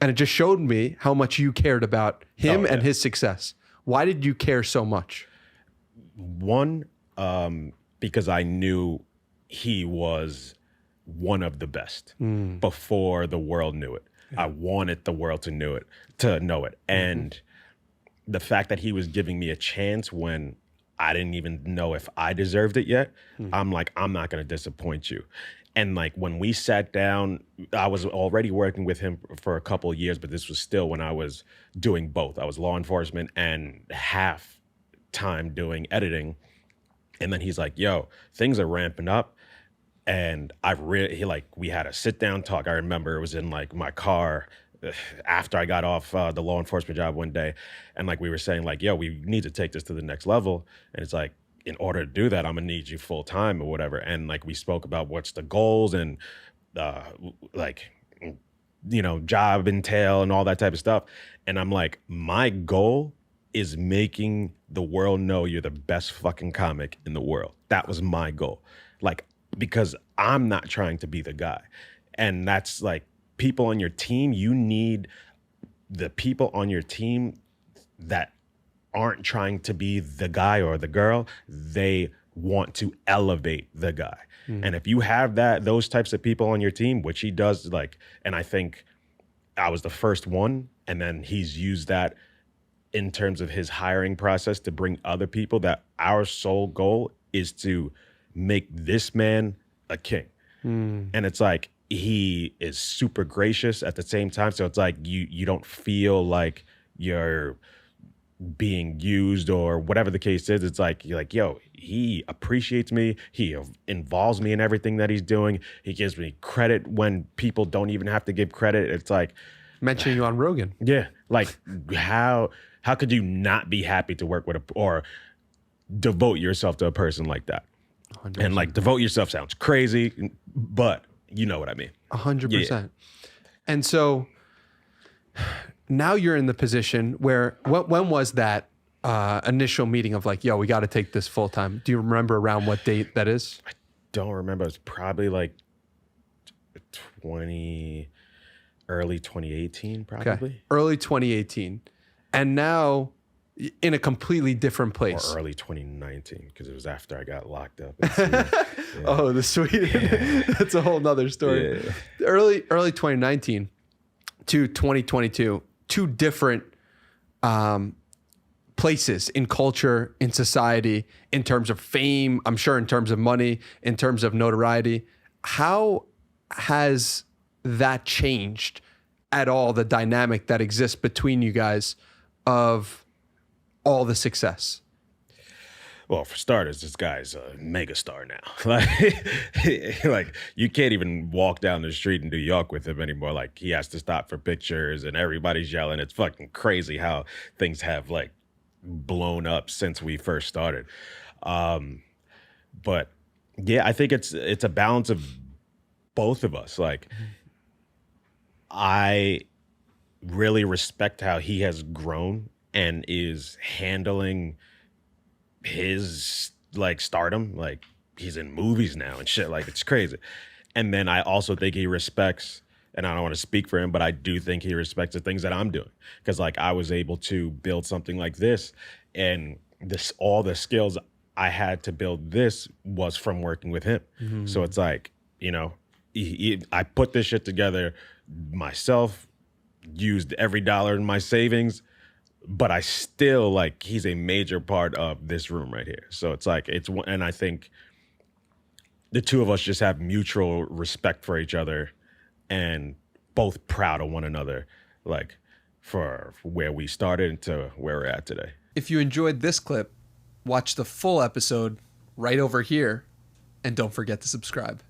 And it just showed me how much you cared about him and his success. Why did you care so much? One, because I knew he was one of the best before the world knew it. Yeah. I wanted the world to know it. And the fact that he was giving me a chance when I didn't even know if I deserved it yet, I'm like, I'm not going to disappoint you. And like when we sat down, I was already working with him for a couple of years, but this was still when I was doing both. I was law enforcement and half time doing editing. And then he's like, yo, things are ramping up. And we had a sit down talk. I remember it was in like my car after I got off the law enforcement job one day. And like we were saying like, yo, we need to take this to the next level. And it's like, in order to do that, I'm gonna need you full time or whatever. And like we spoke about what's the goals and job entail and all that type of stuff. And I'm like, my goal is making the world know you're the best fucking comic in the world. That was my goal. Like, because I'm not trying to be the guy. And that's like people on your team, you need the people on your team that aren't trying to be the guy or the girl. They want to elevate the guy. And if you have those types of people on your team, which he does, like, and I think I was the first one, and then he's used that in terms of his hiring process to bring other people, that our sole goal is to make this man a king. And it's like, he is super gracious at the same time. So it's like, you don't feel like you're being used or whatever the case is. It's like, you're like, yo, he appreciates me. He involves me in everything that he's doing. He gives me credit when people don't even have to give credit. It's like mentioning you on Rogan. Yeah. Like how could you not be happy to work with or devote yourself to a person like that? 100%. And like devote yourself sounds crazy, but you know what I mean. 100%. Yeah. And so now you're in the position where, when was that initial meeting of like, yo, we got to take this full time? Do you remember around what date that is? I don't remember. It was probably like early 2018, probably. Okay. Early 2018. And now in a completely different place. Or early 2019, because it was after I got locked up. Oh, the Sweden. Yeah. That's a whole nother story. Yeah. Early 2019 to 2022. Two different places in culture, in society, in terms of fame, I'm sure in terms of money, in terms of notoriety. How has that changed at all, the dynamic that exists between you guys of all the success? Well, for starters, this guy's a megastar now. Like you can't even walk down the street in New York with him anymore. Like he has to stop for pictures and everybody's yelling. It's fucking crazy how things have like blown up since we first started. But yeah, I think it's a balance of both of us. Like I really respect how he has grown and is handling his like stardom. Like he's in movies now and shit. Like it's crazy. And then I also think he respects, and I don't want to speak for him, but I do think he respects the things that I'm doing. Because like I was able to build something like this, and all the skills I had to build this was from working with him. Mm-hmm. So it's like, you know, I put this shit together myself, used every dollar in my savings, but I still like, he's a major part of this room right here. So it's like, and I think the two of us just have mutual respect for each other and both proud of one another, like for where we started to where we're at today. If you enjoyed this clip, watch the full episode right over here, and don't forget to subscribe.